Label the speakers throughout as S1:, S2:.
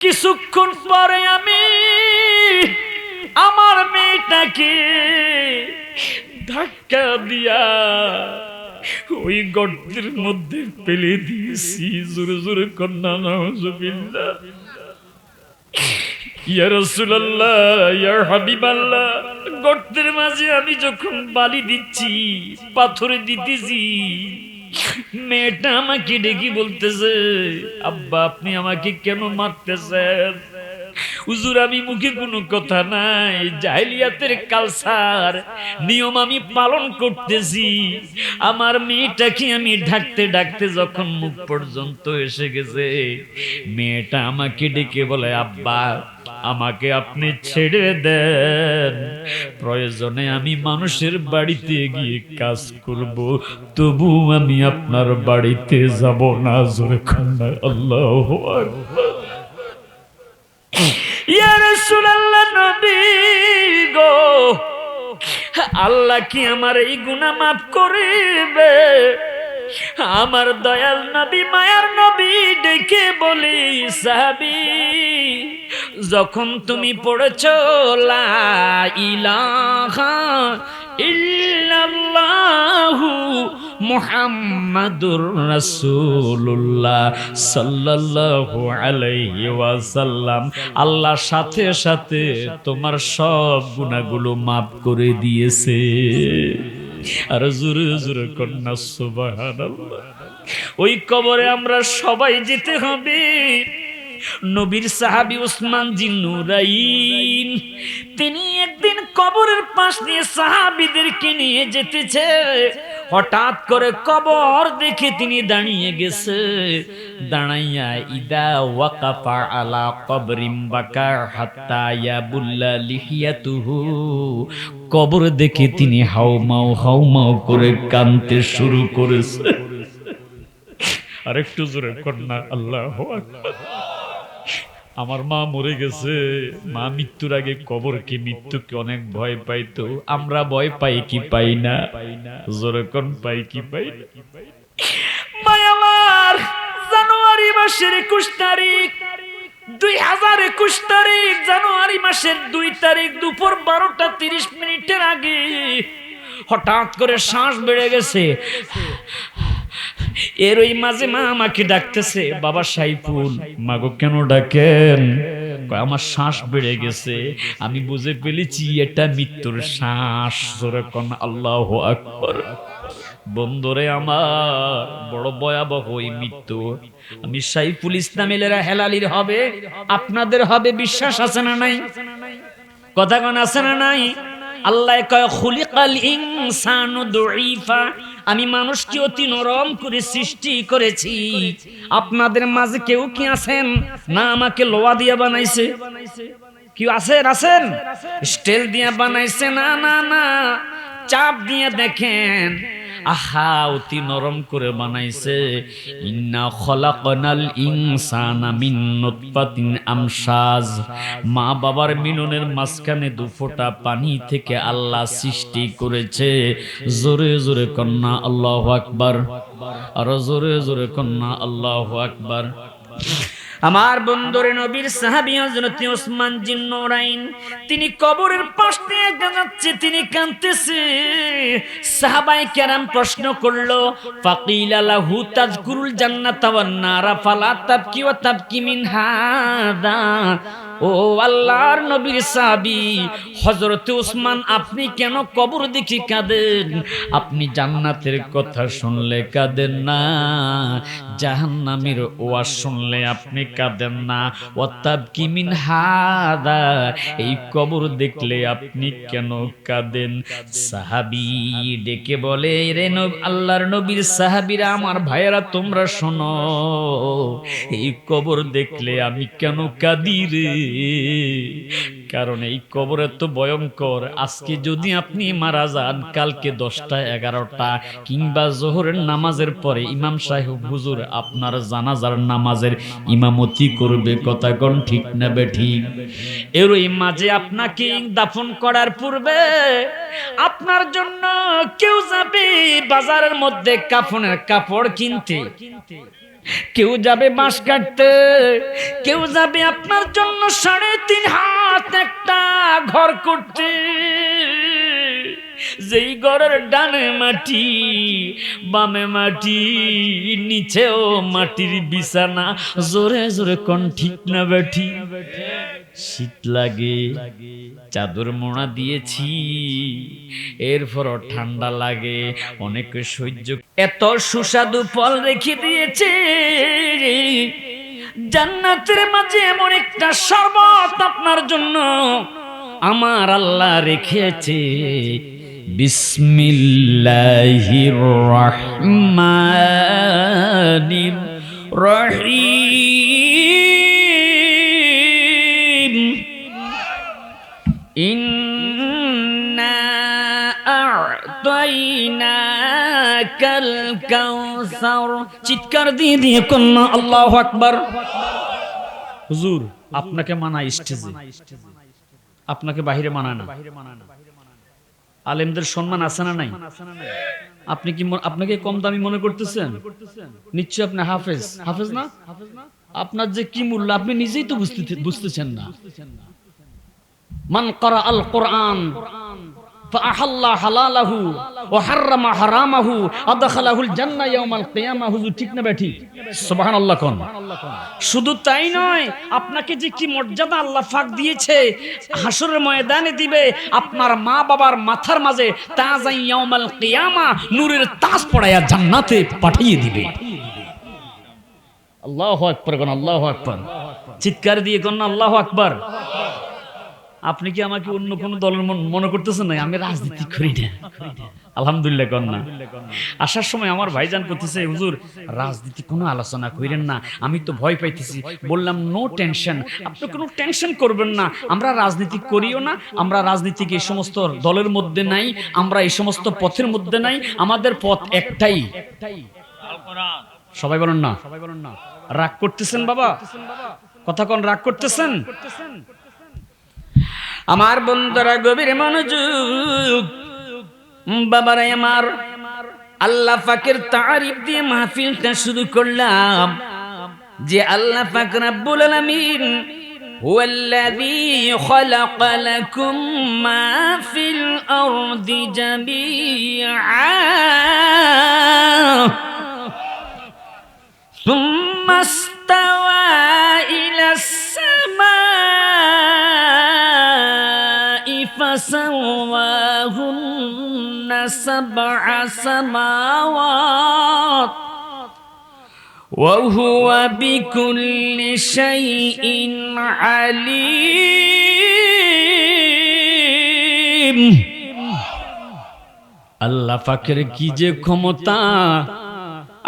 S1: কিছুক্ষণ পরে আমি আমার মেয়েটাকে ধাক্কা দিয়া ওই গর্তের মধ্যে ফেলে দিয়েছি। জোরে জোরে কন্যা নাউজুবিল্লাহ। ইয়া রাসূলুল্লাহ, ইয়া হাবিবাল্লাহ, গর্তের মাঝে আমি যখন বালি দিচ্ছি, পাথরে দিতেছি, মেয়েটা আমাকে ডেকে বলতেছে, আব্বা আপনি আমাকে কেন মারতেছেন? হুজুর আমি মুখে কোনো কথা নাই, জাহেলিয়াতের কালচার নিয়ম আমি পালন করতেছি। আমার মেয়েটাকে আমি ডাকতে ডাকতে যখন মুখ পর্যন্ত এসে গেছে, মেয়েটা আমাকে ডেকে বলে, আব্বা আমাকে আপনি ছেড়ে দেন, প্রয়োজনে আমি মানুষের বাড়িতে গিয়ে কাজ করব, তবু আমি আপনার বাড়িতে যাব না। জোরে কন্যা আল্লাহু আকবার। ইয়া রাসূলুল্লাহ, নবী গো, আল্লাহ কি আমার এই গুনাহ মাফ করিবে? আমার দয়াল নবী, মায়ার নবী ডেকে বলি, সাহাবী যখন তুমি পড়েছো লা ইলাহা ইল্লাল্লাহু মুহাম্মাদুর রাসূলুল্লাহ সাল্লাল্লাহু আলাইহি ওয়াসাল্লাম, আল্লাহ সাথে সাথে তোমার সব গুনাহগুলো মাফ করে দিয়েছে। আর জোরে জোরে কন্যা সুবহানাল্লাহ। ওই কবরে আমরা সবাই যেতে হবে। নবীর সাহাবী উসমান জিন্নুরাইন তিনি একদিন কবরের পাশ দিয়ে সাহাবীদেরকে নিয়ে যেতেছে, হঠাৎ করে কবর দেখে তিনি দাঁড়িয়ে গেছে। দাঁড়াইয়া ইদা ওয়াকাফা আলা কবরিম বাকা হাত্তা ইয়াবুল্লা লিহিয়াতুহু, কবর দেখে তিনি হাউমাউ করে কাঁদতে শুরু করেছে। আরেকটু জোরে কন্যা আল্লাহু আকবার। আমার মা মরে গেছে, মা মৃত্যুর আগে কবরকে, মৃত্যুকে অনেক ভয় পাইতো। আমরা ভয় পাই কি পাই না? জোরে কোন পাই কি পাই না? মায়ামার জানুয়ারি মাসের 21 তারিখ, 2021 তারিখ, জানুয়ারি মাসের 2 তারিখ দুপুর 12টা 30 মিনিটের আগে হঠাৎ করে শ্বাস বেড়ে গেছে। এর ওই মাঝে মা আমাকে ডাকতেছে, বাবা সাইফুল। মাগো কেন ডাকেন? আমার শ্বাস বেড়ে গেছে, আমি বুঝে ফেলেছি এটা মৃত্যুর শ্বাস। জোরে কোন আল্লাহু আকবার। বন্ধুরে আমার, বড় ভয়াবহ এই মৃত্যু। আমি সাইফুল ইসলামের হেলালির হবে, আপনাদের হবে, বিশ্বাস আছে না নাই? কথা কোন আছে না নাই? আল্লাহ কয় খুলিকাল ইনসানু দুইফা, আমি মানুষকে অতি নরম করে সৃষ্টি করেছি। আপনাদের মাঝে কেউ কি আছেন না আমাকে লোহা দিয়ে বানাইছে? কি আছেন? আছেন? স্টিল দিয়ে বানাইছে? না না না, চাপ দিয়ে দেখেন, আহা অতি নরম করে বানাইছে। ইন্না খলাকনাল ইনসানা মিন নুতফাতিন আমশাজ, মা বাবার মিলনের মাঝখানে 2 ফোঁটা পানি থেকে আল্লাহ সৃষ্টি করেছে। জোরে জোরে কন্যা আল্লাহু আকবার। আর জোরে জোরে কন্যা আল্লাহু আকবার। আমার বন্ধুরে নবীর সাহাবী হযরত উসমান জিন্নুরাইন তিনি কবরের পাশ দিয়ে যাচ্ছে, তিনি কাঁদতেছে। সাহাবায়ে কেরাম প্রশ্ন করলো, ফাকিলা লাহু তাযকুরুল জান্নাতা ওয়ান নারা ফালা তাবকি ওয়া তাবকি মিন হাদা। ও আল্লাহর নবীর সাহাবী হযরত উসমান, আপনি কেন কবর দেখে কাঁদেন? আপনি জান্নাতের কথা শুনলে কাঁদেন না, জাহান্নামের ওয়াজ শুনলে আপনি কাঁদেন না। ওয়াতাবকি মিন হাদা, এই কবর দেখলে আপনি কেন কাঁদেন? সাহাবী ডেকে বলে, রে আল্লাহর নবীর সাহাবীরা, আমার ভাইয়েরা তোমরা শোনো, এই কবর দেখলে আমি কেন কাঁদি রে? কারণ এই কবর এত ভয়ঙ্কর। আজকে যদি আপনি মারা যান, কালকে 10টা 11টা কিংবা জোহরের নামাজের পরে ইমাম সাহেব হুজুর আপনার জানাজার নামাজের ইমামতি করবে। কথা কোন ঠিক না বেঠিক? এর ওই মাঝে আপনাকে দাফন করার পূর্বে আপনার জন্য কেউ যাবে বাজারের মধ্যে কাফনের কাপড় কিনতে। কেউ যাবে বাঁশ কাটতে, কেউ যাবে আপনার জন্য 3.5 হাত একটা ঘর করতে। যেই ঘরের ডানে মাটি, বামে মাটি, নিচেও মাটির বিছানা। জোরে জোরে কোন ঠিক না বেঠি? শীত লাগে, চাদর মোড়া দিয়েছি, এরপরও ঠান্ডা লাগে, অনেকে সহ্য। এত সুস্বাদু ফল রেখে দিয়েছে, জান্নাতের মাঝে এমন একটা শরবত আপনার জন্য আমার আল্লাহ রেখেছে। বিসমিল্লাহির রহমানির রহিম। ইন্না আ'তাইনাকাল কাউসার। চিৎকার দিয়ে দিয়ে কন্যা আল্লাহু আকবার। হুজুর আপনাকে মানা স্টেজে, আপনাকে বাহিরে মানা না। আলেমদের সম্মান আছে না নাই? আপনি কি আপনাকে কম দামি মনে করতেছেন? নিশ্চয় আপনি হাফেজ। হাফেজ না? আপনার যে কি মূল্য আপনি নিজেই তো বুঝতেছেন না। মান ক্বারা আল কোরআন ফাআহাল্লা হালালাহু ওয়া হাররামা হারামাহু আদখালাহুল জান্নাহ ইয়াউমাল কিয়ামাহ। হুজুর ঠিক না বেঠি? সুবহানাল্লাহ কোন। শুধু তাই নয়, আপনাকে যে কি মর্যাদা আল্লাহ পাক দিয়েছে, হাসরের ময়দানে দিবে আপনার মা বাবার মাথার মাঝে তাজ ইয়াউমাল কিয়ামাহ, নূরের তাজ পড়ায়া জান্নাতে পাঠিয়ে দিবে। আল্লাহু আকবার কোন, আল্লাহু আকবার। চিৎকার দিয়ে কোন আল্লাহু আকবার। আপনি কি আমাকে অন্য কোন দলের মনে করতেছেন? না, আমি রাজনীতি করি না। আলহামদুলিল্লাহ কন্যা। আসার সময় আমার ভাইজান করতেছে, হুজুর রাজনীতি কোনো আলোচনা করেন না, আমি তো ভয় পাইতেছি। বললাম নো টেনশন, আপনি কোনো টেনশন করবেন না। আমরা রাজনীতি করিও না, আমরা রাজনীতিকে এই সমস্ত দলের মধ্যে নাই, আমরা এই সমস্ত পথের মধ্যে নাই। আমাদের পথ একটাই। সবাই বলেন না। রাগ করতেছেন বাবা? কথা কোন রাগ করতেছেন? আমার বন্ধুরা গভীর মনোযোগ। বাবারা আমার, আল্লাহ পাকের তারিফ দিয়ে মাহফিলটা শুরু করলাম। যে আল্লাহ পাক রব্বুল আলামিন হুয়াল্লাযী খালাকা লাকুম মা ফিল আরদি জামিআ সুম্মা ইস্তাওয়া ইলাস সামাই ফাসাওয়াহুন্না সাবআ সামাওয়াত ওয়া হুয়া বিকুল্লি শাইইন আলীম। আল্লাহ পাকের কি যে ক্ষমতা!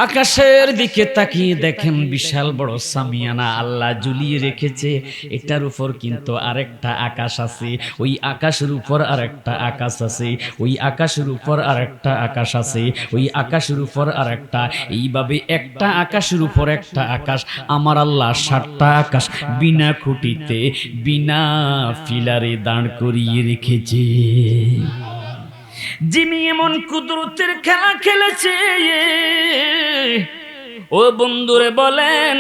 S1: আকাশের দিকে তাকিয়ে দেখেন, বিশাল বড় সামিয়ানা আল্লাহ ঝুলিয়ে রেখেছে। এটার উপর কিন্তু আরেকটা আকাশ আছে, ওই আকাশের উপর আরেকটা আকাশ আছে, ওই আকাশের উপর আরেকটা আকাশ আছে, ওই আকাশের উপর আরেকটা। এইভাবে একটা আকাশের উপর একটা আকাশ আমার আল্লাহ 7টা আকাশ বিনা খুঁটিতে, বিনা ফিলারে দাঁড় করিয়ে রেখেছে। যিনি এমন কুদরতের খেলা খেলেছে, ও বন্ধুরে বলেন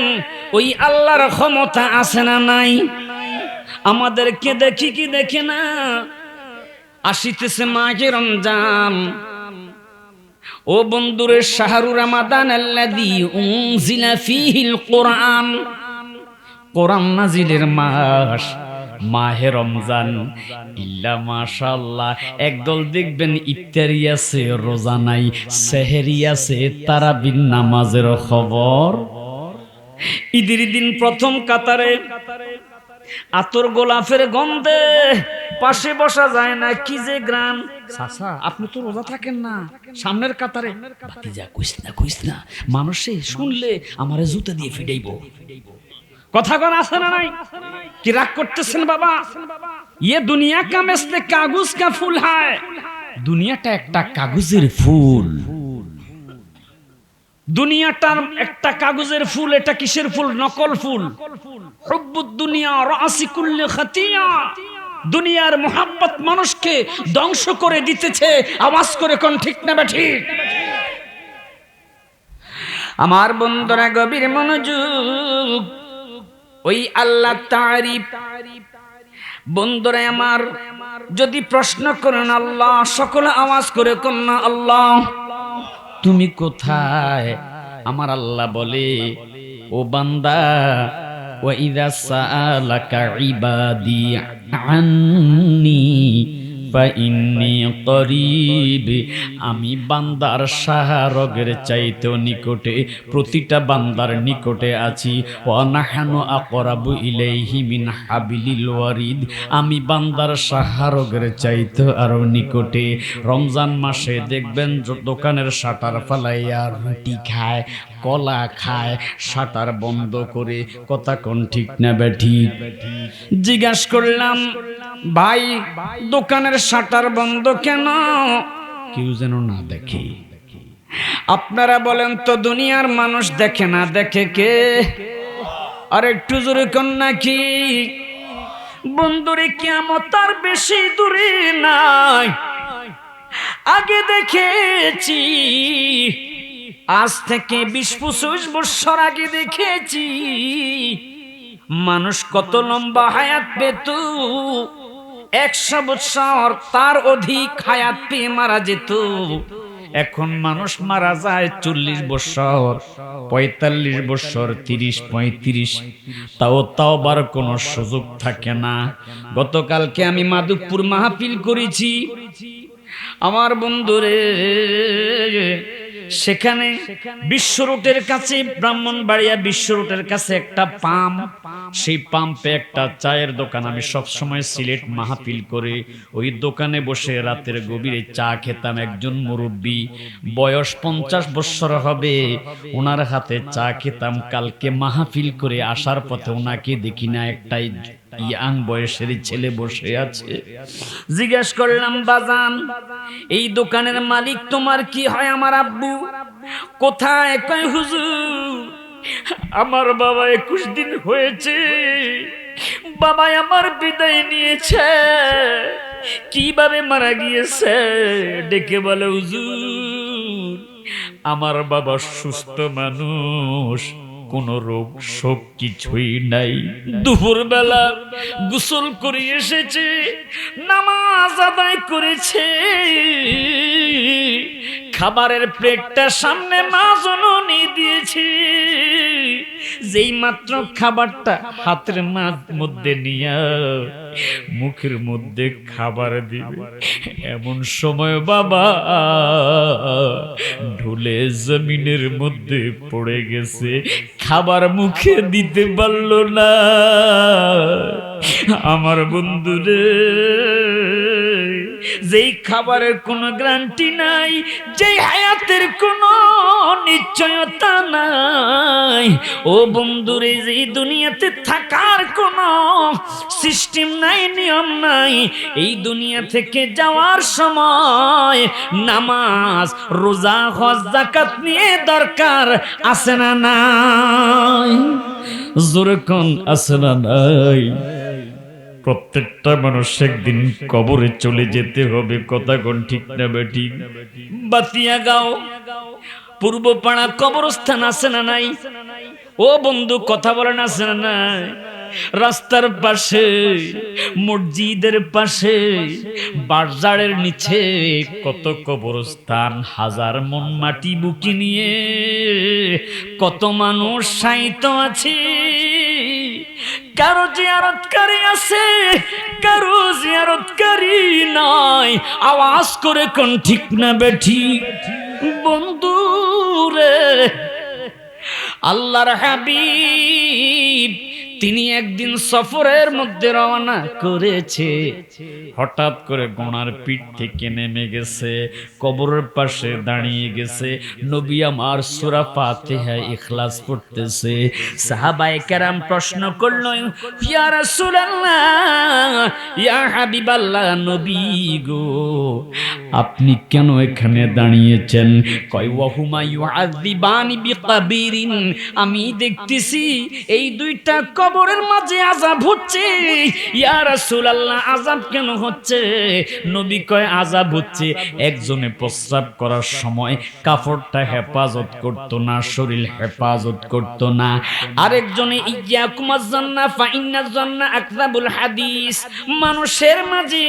S1: ওই আল্লাহর ক্ষমতা আছে না নাই? আমাদেরকে দেখি কি দেখে না? আসিতেছে মাহে রমজান। ও বন্ধুরে, শাহরু রমাদান আল্লাযী উনজিলা ফীহিল কোরআন। কোরআন নাজিলের মাস মাহে রমজান। ইল্লা মাশাআল্লাহ, একদল দেখবেন ইফতারি আছে, রোজা নাই, সেহরি আছে, তারাবির নামাজের খবর। ঈদের দিন প্রথম কাতারে আতর গোলাপের গন্ধে পাশে বসা যায় না, কি যে গ্রাম। চাচা আপনি তো রোজা থাকেন না, সামনের কাতারে। ভাতিজা কইস না, মানুষে শুনলে আমারে জুতা দিয়ে ফিডাইবো। কথা কোন আছে না নাই? কি রাগ করতেছেন বাবা? ये दुनिया का मसले कागज का फूल है। দুনিয়াটা একটা কাগজের ফুল। দুনিয়াটার একটা কাগজের ফুল। এটা কিসের ফুল? নকল ফুল। হুব্বুদ দুনিয়া রাসি কুল্লি খাতিয়া। দুনিয়ার মোহাব্বত মানুষকে ধ্বংস করে দিতেছে। আওয়াজ করে কোন ঠিক না ঠিক?
S2: আমার বন্ধুরা গভীর মনোযোগ, ওই আল্লাহ তারিফ। বন্ধুরা আমার, যদি প্রশ্ন করেন আল্লাহ, সকলে আওয়াজ করে কন্যা আল্লাহ তুমি কোথায়? আমার আল্লাহ বলে, ও বান্দা, ওয়া ইযা সাআলাকা ইবাদি আন্নী ফাইন্নী করিব। আমি বান্দার শাহরগের চাইতেও নিকটে, প্রতিটা বান্দার নিকটে আছি। ওয়া নাহনু আকরাবু ইলাইহি মিন হাবিলিল ওয়ারিদ। আমি বান্দার শাহরগের চাইতেও আরো নিকটে। রমজান মাসে দেখবেন দোকানের শাটার ফালাইয়া রুটি খায়, কলা খায়, শাটার বন্ধ করে। কথা কোন ঠিক না বেঠিক? জিজ্ঞাসা করলাম, ভাই দোকানের শাটার বন্ধ কেন? কেউ যেন না দেখে। আপনারা বলেন তো, দুনিয়ার মানুষ দেখে না, দেখে কে? আর একটু জোরে কোন নাকি? বন্ধুরে, কিয়ামত আর বেশি দূরে নাই। আগে দেখেছি, আজ থেকে 20-25 বছর আগে দেখেছি মানুষ কত লম্বা হায়াত পেত। 100 বছর তার অধিক হায়াত পেয়ে মারা যেত। এখন মানুষ মারা যায় 40 বছর, 45 বছর, 30-35। তাও বার কোনো সুযোগ থাকে না। গতকালকে আমি মাধবপুর মাহফিল করেছি আমার বন্ধুরে। সেখানে বিশ্ব রোডের কাছে, ব্রাহ্মণবাড়িয়া বিশ্ব রোডের কাছে একটা পাম্প, সেই পাম্পে একটা চায়ের দোকান। আমি সব সময় সিলেট মাহফিল করে ওই দোকানে বসে রাতের গভীরে চা খেতাম। একজন মুরব্বী, বয়স 50 বছর হবে, ওনার হাতে চা খেতাম। কালকে মাহফিল করে আসার পথে ওনাকে দেখি না, একটাই ইয়াং বয়সের ছেলে বসে আছে। জিজ্ঞেস করলাম, বাজান এই দোকানের মালিক তোমার কি হয়? আমার আব্বু। কোথায়? কয় হুজুর, আমার বাবা 21 দিন হয়েছে, বাবা আমার বিদায় নিয়েছে। কিভাবে মারা গিয়েছে? ডেকে বলে, হুজুর আমার বাবা সুস্থ মানুষ, কোন রোগ শোক কিছুই নাই। দুপুর বেলা গোসল করে এসেছে, নামাজ আদায় করেছে, খাবারের প্লেটটা সামনে মা জননী দিয়েছে। যেই মাত্র খাবারটা হাতের মধ্যে নিয়ে মুখের মধ্যে খাবার দিবে, এমন সময় বাবা ঢুলে জমিনের মধ্যে পড়ে গেছে। খাবার মুখে দিতে পারলো না। আমার বন্ধুরে, যেই খাবারের কোনো গ্যারান্টি নাই, যেই হায়াতের কোনো নিশ্চয়তা নাই, ও বন্ধুরে, যেই দুনিয়াতে থাকার কোনো সিস্টেম নাই, নিয়ম নাই, এই দুনিয়া থেকে যাওয়ার সময় নামাজ, রোজা, হজ, যাকাত নিয়ে দরকার আছে না নাই? জোরে কোন আছে না নাই? প্রত্যেকটা মানুষ একদিন কবরে চলে যেতে হবে। কথা কোন ঠিক না বেঠিক? বাতিয়াগাঁও পূর্বপাড়া কবরস্থান আছে না নাই? ও বন্ধু কথা বলেন, আছে না নাই? রাস্তার পাশে, মসজিদের পাশে, বাজারের নিচে কত কবরস্থান। 1000 মন মাটি বুকে নিয়ে কত মানুষ শায়িত আছে। কারো জিয়ারতকারী আছে, কারো জিয়ারতকারী নাই। আওয়াজ করে কোন ঠিক না বেঠিক? বন্ধু রে, আল্লাহর হাবিব তিনি একদিন সফরের মধ্যে রওনা করেছে। হঠাৎ করে গোনার পিঠ থেকে নেমে গেছে, কবরের পাশে দাঁড়িয়ে গেছে। নবী আমার সূরা ফাতিহা ইখলাস পড়তেছে। সাহাবায়ে কেরাম প্রশ্ন করল, ইয়া রাসূলুল্লাহ, ইয়া হাবিবাল্লাহ, নবী গো আপনি কেন এখানে দাঁড়িয়েছেন? কয় ওয়াহুমা ইউআযিবানি বিকাবিরিন, আমি দেখতেছি এই দুইটা কবরের মাঝে আযাব হচ্ছে। ইয়া রাসূলুল্লাহ আযাব কেন হচ্ছে? নবী কয় আযাব হচ্ছে একজনে প্রস্রাব করার সময় কাপড়টা হেফাজত করতো না, শরীর হেফাজত করতো না। আরেকজনে ইয়াকুমাজ জান্নাহ ফা ইন্নাজ জান্নাহ আকযাবুল হাদিস, মানুষের মাঝে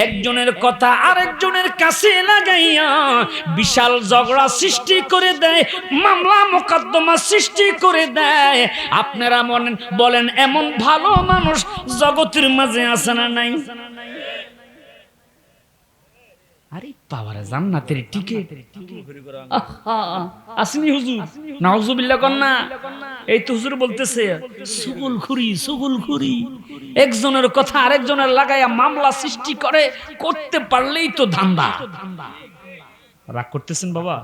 S2: একজনের কথা আরেকজনের কাছে লাগাইয়া বিশাল ঝগড়া সৃষ্টি করে দেয়, মামলা মোকদ্দমা সৃষ্টি করে দেয়। আপনারা বলেন এমন ভালো মানুষ জগতের মাঝে আছে না নাই? আরে বাবারে জান্নাতের টিকিট আসনি হুজুর, নাউজুবিল্লাহ কন্না। এই তো হুজুর বলতেছে সুগুলখুরি একজনের কথা আরেকজনের লাগাইয়া মামলা সৃষ্টি করতে পারলেই তো ধান্দা। রাগ করতেছেন বাবা?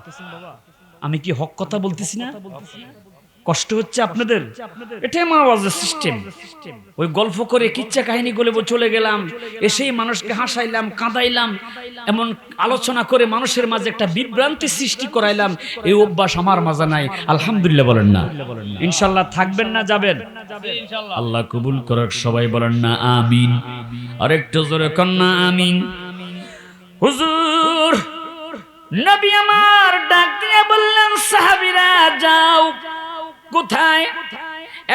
S2: আমি কি হক কথা বলতেছি না? কষ্ট হচ্ছে আপনাদের? এটাই মাওয়াজের সিস্টেম। ওই গল্প করে কিচ্ছা কাহিনী বলে চলে গেলাম, এসেই মানুষকে হাসাইলাম, কাঁদাইলাম, এমন আলোচনা করে মানুষের মাঝে একটা বিভ্রান্তি সৃষ্টি করাইলাম, এই অভ্যাস আমার মাঝে নাই। আলহামদুলিল্লাহ বলেন না? ইনশাআল্লাহ থাকবেন না যাবেন? আল্লাহ কবুল করুক। সবাই বলেন না আমিন। আরেকটু জোরে কন্যা আমিন। হুজুর নবী আমার ডাক দিয়ে বললেন, সাহাবীরা যাও। কোথায়?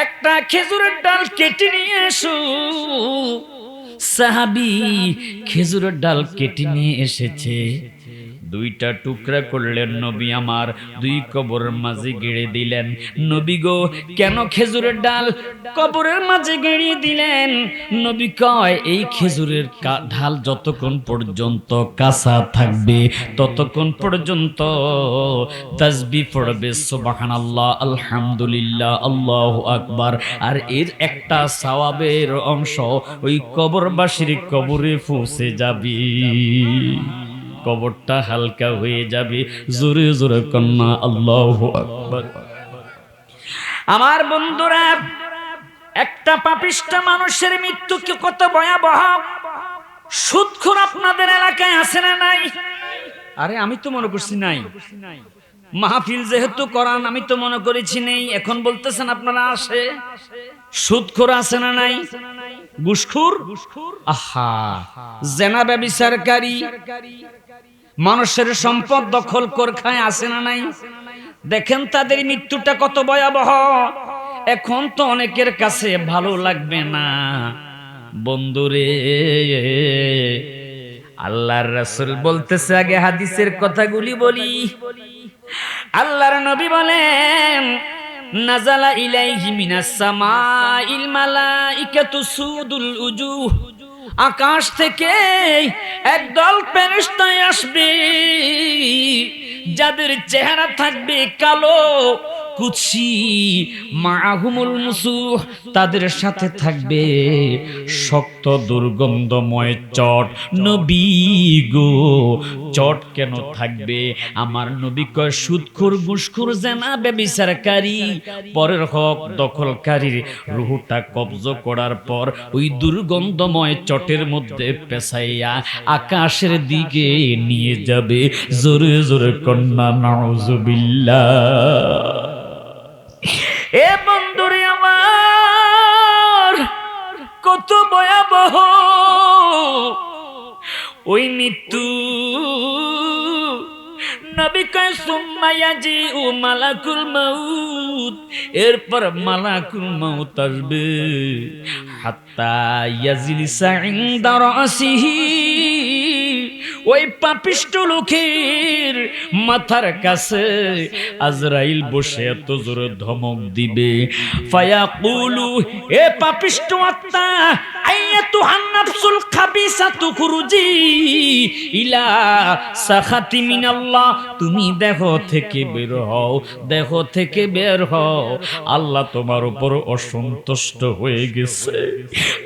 S2: একটা খেজুরের ডাল কেটে নিয়ে এসো। সাহাবী খেজুরের ডাল কেটে নিয়ে এসেছে, দুইটা টুকরা করলেন। নবী আমার দুই কবরের মাঝে গেড়ে দিলেন। নবী গো, কেন খেজুরের ডাল কবরের মাঝে গেড়ে দিলেন? নবী কয়, এই খেজুরের ঢাল যতক্ষণ পর্যন্ত কাঁচা থাকবে ততক্ষণ পর্যন্ত তাসবিহ পড়বে, সুবহানাল্লাহ, আলহামদুলিল্লাহ, আল্লাহু আকবার। আর এর একটা সওয়াবের অংশ ওই কবরবাসীর কবরে পৌঁছে যাবে, কবরটা হালকা হয়ে যাবে। জোরে জোরে কন্যা আল্লাহু আকবার। আমার বন্ধুরা, একটা পাপিষ্ঠ মানুষের মৃত্যু কি কত ভয়াবহ! সুদখোর আপনাদের এলাকায় আছে না নাই? আরে আমি তো মনে করছি নাই। মাহফিল যেহেতু করান আমি তো মনে করেছি নেই, এখন বলতেছেন আপনারা আসে। সুদখোর আছে না নাই? ঘুষখোর, আহা, জেনা ব্যভিচারকারী, মানুষের সম্পদ দখল করে খায় আছে না নাই? দেখেন তাদের মৃত্যুটা কত ভয়াবহ। এখন তো অনেকের কাছে ভালো লাগবে না বন্ধুরে। আল্লাহর রাসূল বলতেছে, আগে হাদিসের কথাগুলি বলি। আল্লাহর নবী বলেন, নাজালা ইলাইহি মিনাস সামাইল মালাইকাতু সুদুল উজুহ, আকাশ থেকে একদল ফেরেশতা আসবে যাদের চেহারা থাকবে কালো, কুৎসি, মাআহুমুল মুসুহ, তাদের সাথে থাকবে শক্ত দুর্গন্ধময় চট। নবী গো, চট কেন থাকবে? আমার নবী কয়, সুদখোর, ঘুষখোর, জেনা ব্যভিচারকারী, পরের হক দখলকারীর রূহটা কবজ করার পর ওই দুর্গন্ধময় চটের মধ্যে পেছাইয়া আকাশের দিকে নিয়ে যাবে। জোরে জোরে কন্যা নাউজুবিল্লাহ। এ বন্ধুরে আমার, কত ভয়াবহ ওই মৃত্যু! নবী কয়, সুম্মা ইয়াজিউ মালাকুল মাউত, এরপর মালাকুল মাউত আসবে, হাত্তা ইয়াজলিসা ইনদা রাসিহি, ওই পাপিষ্ঠ লোকের মাথার কাছে আজরাইল বসে এত জোরে ধমক দিবে। ফায়াকুলু, এ পাপিষ্ঠ আত্মা, আইয়াতুহান নাফসুল খাবিসাতু খুরুজি ইলা সাখাতি মিনাল্লাহ, তুমি দেহ থেকে বের হও, দেহ থেকে বের হও। আল্লাহ তোমার উপর অসন্তুষ্ট হয়ে গেছে,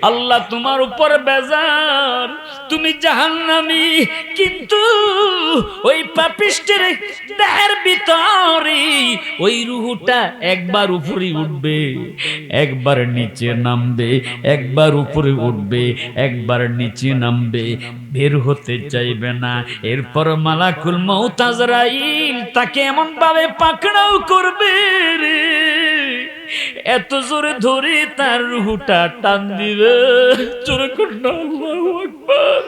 S2: আল্লাহ তোমার উপর বেজার, তুমি জাহান্নামী। কিন্তু ওই পাপিষ্টের দেহের ভিতরে ওই রূহটা একবার উপরে উঠবে, একবার নিচে নামবে, একবার উপরে উঠবে, একবার নিচে নামবে, বের হতে চাইবে না। এরপর মালাকুল মউত আজরাইল তাকে এমন ভাবে পাকড়াও করবে রে,
S1: এত জোরে ধরে তার রুহটা টান দিবে, জোরে কন্যা আল্লাহু আকবার।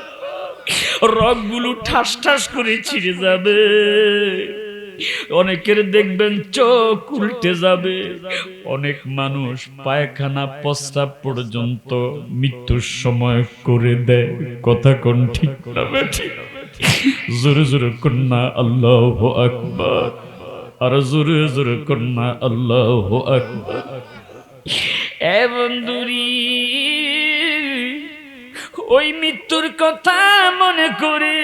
S1: রগগুলো ঠাস ঠাস করে ছিঁড়ে যাবে, অনেকের দেখবেন চোখ উল্টে যাবে, অনেক মানুষ পায়খানা প্রস্রাব পর্যন্ত মৃত্যুর সময় করে দেয়। কথা কোন ঠিক না ঠিক? জোরে জোরে কন্যা আল্লাহু আকবার, আর জোরে জোরে কন্যা আল্লাহু আকবার। এ বন্ধুরি, ওই মৃত্যুর কথা মনে করে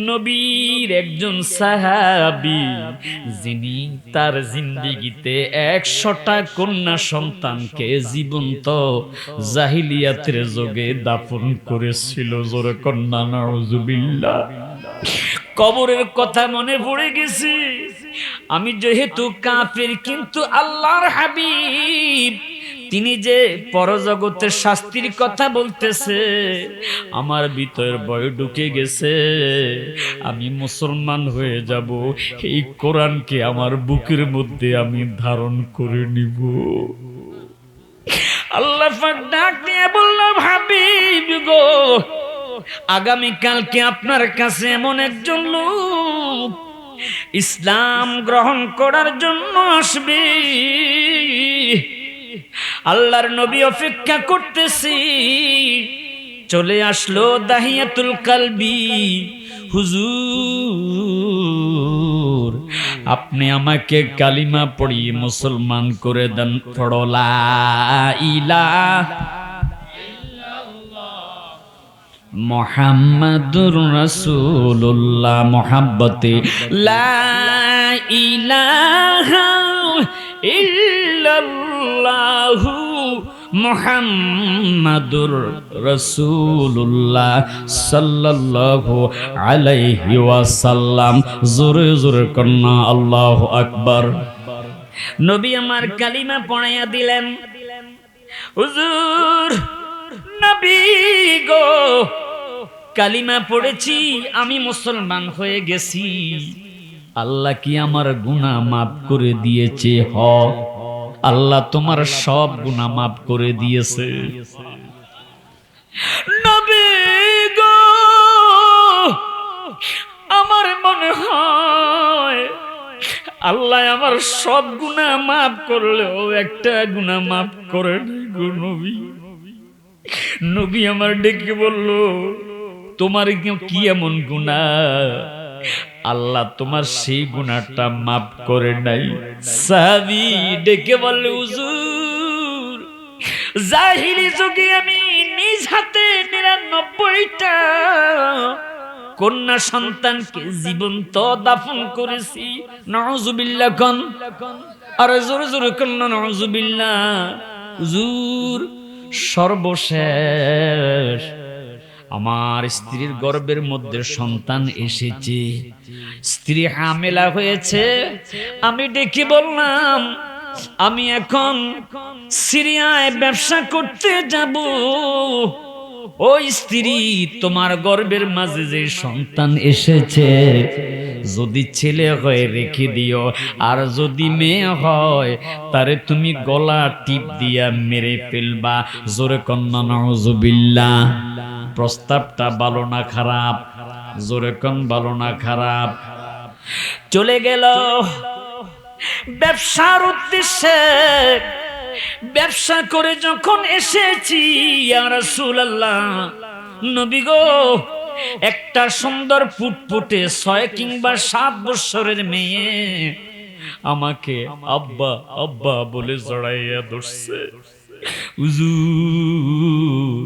S1: নবীর একজন সাহাবী, যিনি তার জিন্দেগিতে 100টা কন্যা সন্তানকে জীবন্ত জাহিলিয়াতের যুগে দাফন করেছিল। জোরে কন্যা নাউজুবিল্লাহ। কবরের কথা মনে পড়ে গেছে। আমি যেহেতু কাফের, কিন্তু আল্লাহর হাবিব তিনি যে পরজগতের শাস্তির কথা বলতেছে, আমার ভিতর ভয় ঢুকে গেছে। আমি মুসলমান হয়ে যাব, এই কোরআনকে আমার বুকের মধ্যে আমি ধারণ করে নিব। আল্লাহ পাক ডাক দিয়ে বললাম, হাবিব গো, আগামী কালকে আপনার কাছে এমন একজন লোক ইসলাম গ্রহণ করার জন্য আসবে। আল্লাহর নবী অপেক্ষা করতেছি। চলে আসলো দাহিয়াতুল কালবি। হুজুর, আপনি আমাকে কালিমা পড়িয়ে মুসলমান করে দেন। পড়ো লা ইলাহা মুহাম্মাদুর রাসূলুল্লাহ। মুহাব্বতে লা ইলাহা ইল্লাল্লাহু মুহাম্মাদুর রাসূলুল্লাহ সাল্লাল্লাহু আলাইহি ওয়াসাল্লাম। জোরে জোরে কন্যা আল্লাহু আকবার। নবী আমার কালিমা পড়াইয়া দিলেন। হুজুর, নবী গো, কালিমা পড়েছি, আমি মুসলমান হয়ে গেছি। আল্লাহ কি আমার গুনাহ মাফ করে দিয়েছে? হ, আল্লাহ তোমার সব গুনাহ মাফ করে দিয়েছে। নবী গো, আমার মনে হয় আল্লাহ আমার সব গুনাহ মাফ করলেও একটা গুনাহ মাফ করে নাই গো নবী। নবী আমার ডেকে বলল, তোমার কি এমন গুনাহ আল্লাহ তোমার সেই গুনাহটা মাফ করে নাই? সাহাবী ডেকে বলল, হুজুর, জাহিলি যুগে আমি নিজ হাতে 99টা কন্যা সন্তানকে জীবন্ত দাফন করেছি। নাউজুবিল্লাহ কোন, আর জোরে জোরে কন্যা নাউজুবিল্লাহ। হুজুর, সর্বশেষ আমার স্ত্রীর গর্ভের মধ্যে সন্তান এসেছে, স্ত্রী হামেলা হয়েছে। আমি ডেকে বললাম, আমি এখন সিরিয়ায় ব্যবসা করতে যাব। ওই স্ত্রী, তোমার গর্ভের মাঝে যে সন্তান এসেছে, যদি ছেলে হয় রেখে দিও, আর যদি মেয়ে হয় তারে তুমি গলা টিপ দিয়া মেরে ফেলবা। জোরে কন্যা নাউজুবিল্লাহ। প্রস্তাবটা ভালো না খারাপ? জোরে কোন, ভালো না খারাপ? চলে গেল ব্যবসার উদ্দেশ্যে। ব্যবসা করে যখন এসেছি, ইয়া রাসূলুল্লাহ, নবী গো, একটা সুন্দর ফুটফুটে 6 কিংবা 7 বছরের মেয়ে আমাকে আব্বা আব্বা বলে জড়াইয়া ধরছে। হুজুর,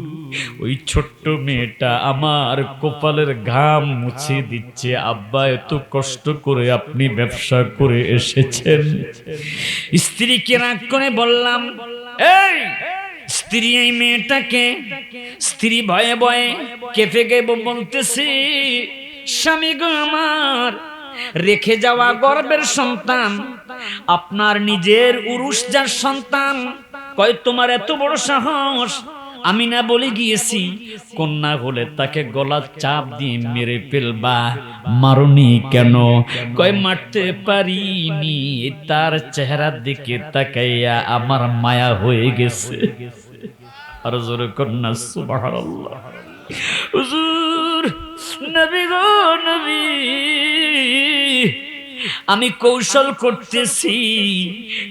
S1: ওই ছোট্ট মেয়েটা আমার কপালের ঘাম মুছে দিচ্ছে। আব্বা, এত কষ্ট করে আপনি ব্যবসা করে এসেছেন। স্ত্রীকে রাগ করে বললাম, এই স্ত্রী, এই মেয়েটাকে। স্ত্রী ভয়ে ভয়ে কেঁপে কেঁপে বলতেছি, স্বামী গো আমার, রেখে যাওয়া গর্ভের সন্তান, আপনার নিজের উরুসজার সন্তান, কয় তোমার এত বড় সাহস আমি না বলে গিয়েছি কন্যা হলে তাকে গলা চাপ দিয়ে মেরে ফেলবা, মারুনি কেন? কয় মারতে পারিনি, তার চেহারার দিকে তাকাইয়া আমার মায়া হয়ে গেছে। আর জোরে কন্যা সুবহানাল্লাহ। হুজুর, নবী গো নবী, আমি কৌশল করতেছি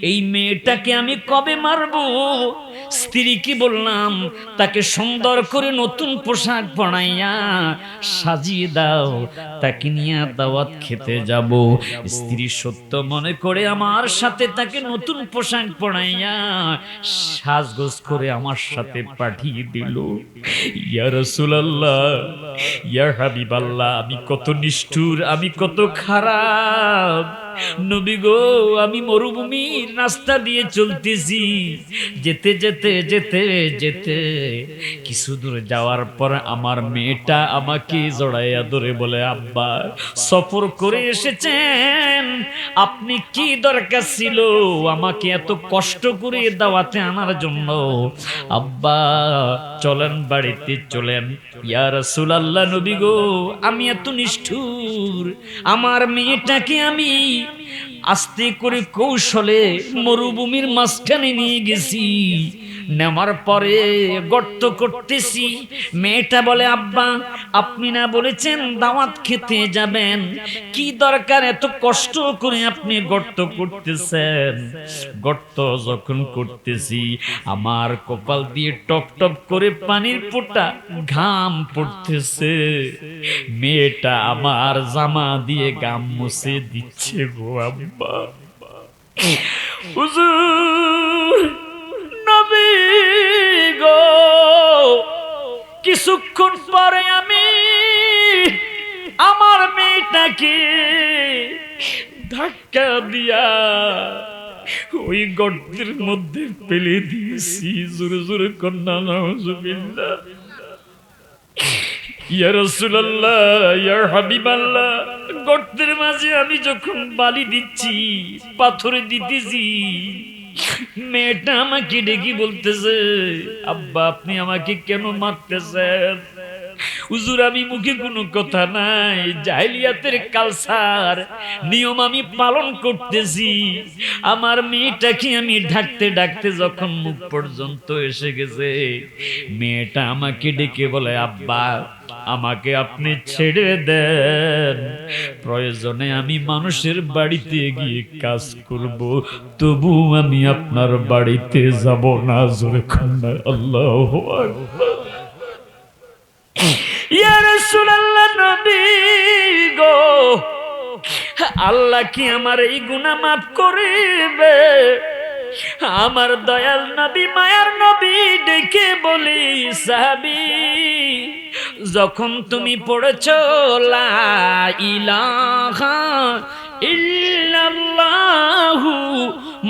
S1: এই মেয়েটাকে আমি কবে মারবো। স্ত্রীকে বললাম তাকে সুন্দর করে নতুন পোশাক পরাইয়া সাজিয়ে দাও, তাকে নিয়ে দাওয়াত খেতে যাব। স্ত্রী সত্য মনে করে আমার সাথে তাকে নতুন পোশাক পরাইয়া সাজগোজ করে আমার সাথে পাঠিয়ে দিল। ইয়া রাসূলুল্লাহ, ইয়া হাবিবাল্লাহ, আমি কত নিষ্ঠুর, আমি কত খারাপ। নবী গো, আমি মরুভূমির রাস্তা দিয়ে চলতেছি, যেতে যেতে যেতে যেতে কিছু দূর যাওয়ার পর আমার মেয়েটা আমাকে জড়াইয়া ধরে বলে, আব্বা সফর করে এসেছেন, আপনি কি দরকার ছিল আমাকে এত কষ্ট করে দাওয়াতে আনার জন্য? আব্বা চলেন বাড়িতে চলেন। ইয়া রাসূলুল্লাহ, নবী গো, আমি এত নিষ্ঠুর, আমার মেয়েটাকে আমি আস্তে করে কৌশলে মরুভূমির মাঝখানে নিয়ে গেছি। নেওয়ার পরে গর্ত করতেছি, মেয়েটা বলে, আব্বা আপনি না বলেছেন দাওয়াত খেতে যাবেন, কি দরকার এত কষ্ট করে আপনি গর্ত করতেছেন? গর্ত যখন করতেছি আমার কপাল দিয়ে টপ টপ করে পানির ফোঁটা ঘাম পড়তেছে, মেয়েটা আমার জামা দিয়ে গাম মুছে দিচ্ছে গো আব্বা। হুজুর, নবী গো, কিছুক্ষণ পরে আমি আমার মেয়েটাকে ধাক্কা দিয়া ওই গর্তের মধ্যে ফেলে দিয়েছি। জোরে জোরে কন্যা নাউজুবিল্লাহ। ইয়া রাসূলুল্লাহ, ইয়া হাবিবাল্লাহ, গর্তের মাঝে আমি যখন বালি দিচ্ছি, পাথরে দিতেছি, মেয়েটা আমাকে ডেকে বলতেছে, আব্বা আপনি আমাকে কেন মারতেছেন? হুজুর, আমি মুখে কোনো কথা নাই, জাহেলিয়াতের কালচার নিয়ম আমি পালন করতেছি। আমার মেয়েটাকে আমি ডাকতে ডাকতে যখন মুখ পর্যন্ত এসে গেছে, মেয়েটা আমাকে ডেকে বলে, আব্বা আমাকে আপনি ছেড়ে দেন, প্রয়োজনে আমি মানুষের বাড়িতে গিয়ে কাজ করব, তবু আমি আপনার বাড়িতে যাব না। জোরে কন্যা আল্লাহু আকবার। ইয়া রাসূলুল্লাহ, নবী গো, আল্লাহ কি আমার এই গুনাহ মাফ করিবে? আমার দয়াল নবী, মায়ার নবী ডেকে বলি, সাহাবী যখন তুমি পড়েছো লা ইলাহা ইল্লাল্লাহু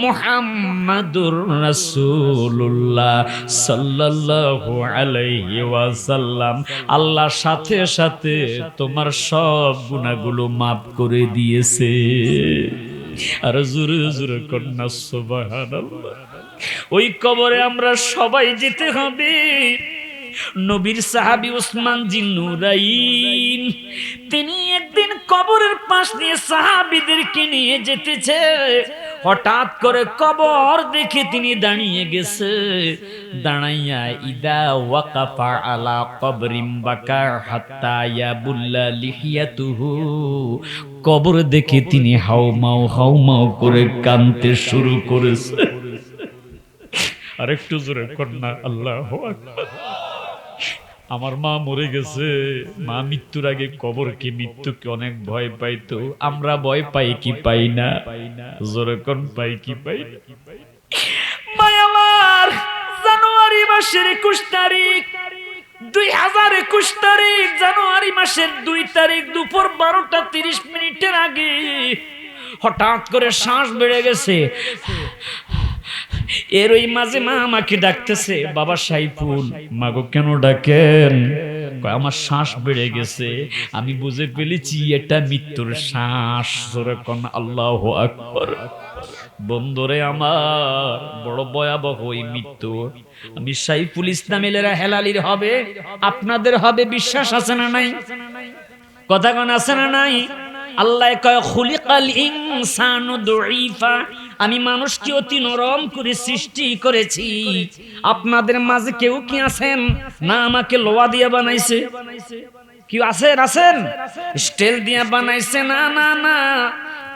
S1: মুহাম্মাদুর রাসূলুল্লাহ সাল্লাল্লাহু আলাইহি ওয়াসাল্লাম, আল্লাহ সাথে সাথে তোমার সব গুনাহগুলো মাফ করে দিয়েছে। আর জোরে জোরে কন্যা সুবহানাল্লাহ। ওই কবরে আমরা সবাই যেতে হবে। নবীর সাহাবী উসমান জিন্নুরাইন, তিনি একদিন কবরের পাশ দিয়ে সাহাবীদেরকে নিয়ে যেতেছে, হঠাৎ করে কবর দেখে তিনি দাঁড়িয়ে গেছে। দাঁড়াইয়া ইদা ওয়াকাফা আলা কবরিম বাকা হাত্তা ইয়াবুল্লা লিহিয়াতুহু, কবর দেখে তিনি হাউমাউ করে কাঁদতে শুরু করেছে। আরেকটু জোরে কন্যা আল্লাহু আকবার। আমার মা মরে গেছে, মা মৃত্যুর আগে কবরকে, মৃত্যুকে অনেক ভয় পাইতো। আমরা ভয় পাই কি পাই না? জোরে কোন পাই কি পাই না? আমার জানুয়ারি মাসের 21 তারিখ, 2021 তারিখ, জানুয়ারি মাসের 2 তারিখ দুপুর 12টা 30 মিনিটের আগে হঠাৎ করে শ্বাস বেড়ে গেছে। এর ওই মাঝে মা আমাকে ডাকতেছে, বাবা সাইফুল। মাগো কেন ডাকেন? আমার শ্বাস বেড়ে গেছে, আমি বুঝে ফেলেছি এটা মৃত্যুর শ্বাস। জোরে কোন আল্লাহু আকবার। বন্ধুরে আমার, বড় ভয়াবহ এই মৃত্যু। আমি সাইফুল ইসলামের হেলালির হবে, আপনাদের হবে, বিশ্বাস আছে না নাই? কথা কোন আছে না নাই? আল্লাহ কয় খুলিকাল ইনসানু দুইফা, আমি মানুষকে অতি নরম করে সৃষ্টি করেছি। আপনাদের মাঝে কেউ কি আছেন না আমাকে লোহা দিয়ে বানাইছে? কি আছেন? আছেন? স্টিল দিয়ে বানাইছে? না না না,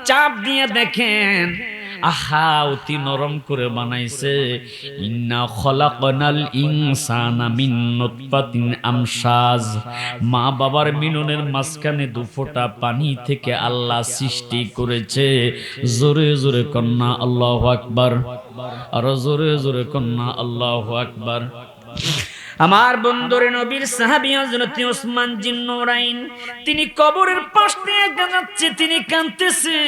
S1: চাপ দিয়ে দেখেন, আহা অতি নরম করে বানাইছে। ইন্না খলাকনাল ইনসানা মিন নুতফাতিন আমশাজ, মা বাবার মিলনের মাঝখানে দুফোঁটা পানি থেকে আল্লাহ সৃষ্টি করেছে। জোরে জোরে কন্না আল্লাহু আকবার, আর জোরে জোরে কন্না আল্লাহু আকবার। আমার বন্ধুরে নবীর সাহাবী হযরত ওসমান জিন্নুরাইন, তিনি কবরের পাশ দিয়ে যাচ্ছে, তিনি কাঁদতেছে।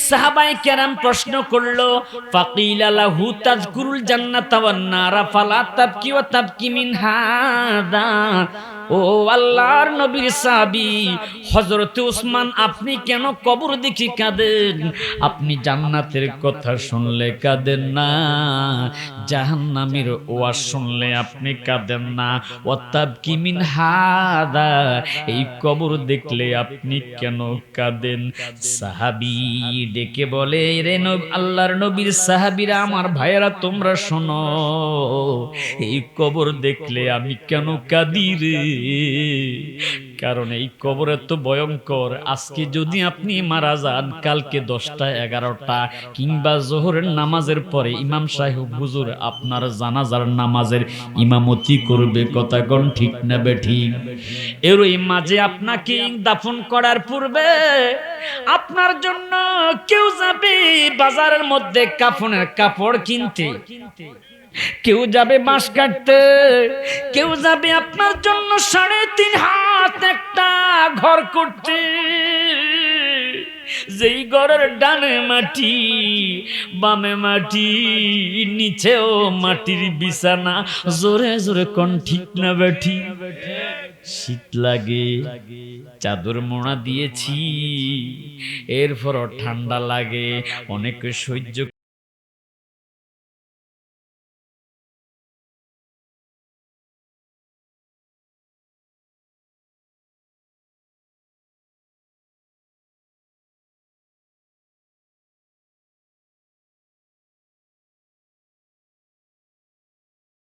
S1: সাহাবায়ে কেরাম প্রশ্ন করলো, ফাকিলা লাহু তাযকুরুল জান্নাতা ওয়ান নারা ফালা তাবকি ওয়া তাবকি মিন হাদা। ও আল্লাহর নবীর সাহাবী হযরত ওসমান, আপনি কেন কবর দেখে কাঁদেন? আপনি জান্নাতের কথা শুনলে কাঁদেন না, জাহান্নামের ওয়াজ শুনলে আপনি কাঁদেন না। ওয়াতাবকি মিন হাদা, এই কবর দেখলে আপনি কেন কাঁদেন? সাহাবী ডেকে বলে, রে আল্লাহর নবীর সাহাবীরা, আমার ভাইয়েরা, তোমরা শোনো, এই কবর দেখলে আমি কেন কাঁদি রে? কারণ এই কবর এত ভয়ঙ্কর। আজকে যদি আপনি মারা যান, কালকে 10টা 11টা কিংবা জোহরের নামাজের পরে ইমাম সাহেব হুজুর আপনার জানাজার নামাজের ইমামতি করবে। কথা কোন ঠিক না বেঠিক? এর ওই মাঝে আপনাকে দাফন করার পূর্বে আপনার জন্য কেউ যাবে বাজারের মধ্যে কাফনের কাপড় কিনতে, কেউ যাবে বাঁশ কাটতে, কেউ যাবে আপনার জন্য 3.5 হাত একটা ঘর করতে। যেই ঘরের ডানে মাটি, বামে মাটি, নিচেও মাটির বিছানা। জোরে জোরে কোন ঠিক না বেঠি? শীত লাগে, চাদর মোড়া দিয়েছি, এরপরও ঠান্ডা লাগে, অনেকে সহ্য